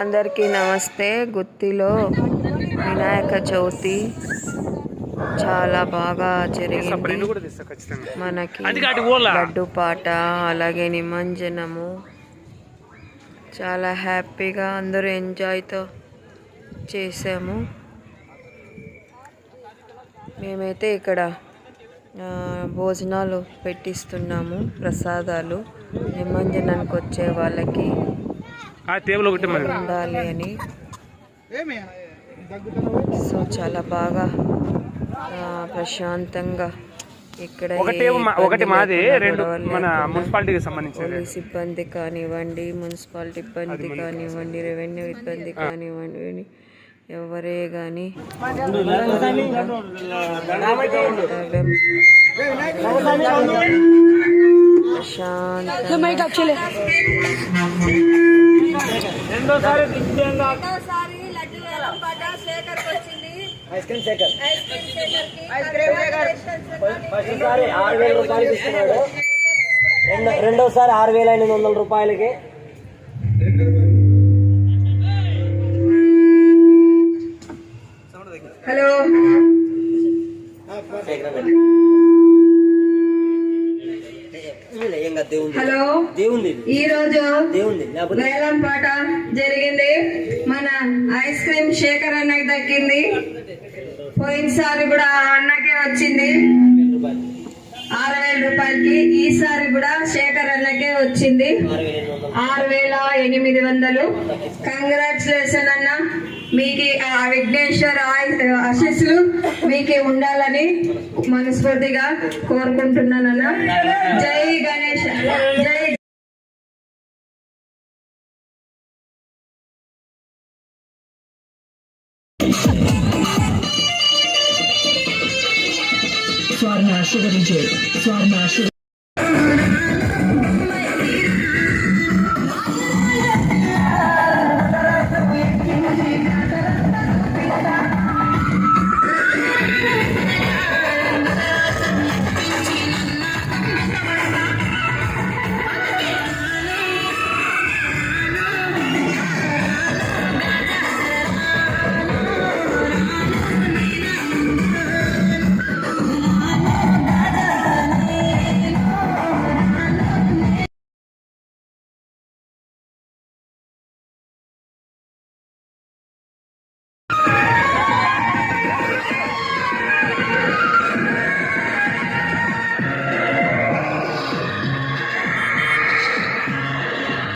అందరికీ నమస్తే. గుత్తిలో వినాయక చవితి చాలా బాగా జరిగింది. మనకి లడ్డు పాట, అలాగే నిమజ్జనము చాలా హ్యాపీగా అందరూ ఎంజాయ్తో చేసాము. మేమైతే ఇక్కడ భోజనాలు పెట్టిస్తున్నాము, ప్రసాదాలు నిమజ్జనానికి వచ్చే వాళ్ళకి ఉండాలి అని. సో చాలా బాగా ప్రశాంతంగా ఇక్కడ పోలీస్ ఇబ్బంది కానివ్వండి, మున్సిపాలిటీ ఇబ్బంది కానివ్వండి, రెవెన్యూ ఇబ్బంది కానివ్వండి, ఎవరే కానీ రెండోసారి 6,800 రూపాయలకి. హలో హలో, ఈ రోజు వేలం పాట జరిగింది. మన ఐస్ క్రీమ్ శేఖర్ అన్నకి దక్కింది. పోయినసారి కూడా అన్నకే వచ్చింది 6,000 రూపాయలకి. ఈసారి కూడా శేఖర్ అన్నకే వచ్చింది 6,800. కంగ్రాచులేషన్ అన్న, మీకు ఆ విఘ్నేశ్వర ఆశీస్సులు మీకు ఉండాలని మనస్ఫూర్తిగా కోరుకుంటున్నానన్న. జై గణేష్, జై స్వర్ణ శుభ విజయ్, స్వర్ణ శుభ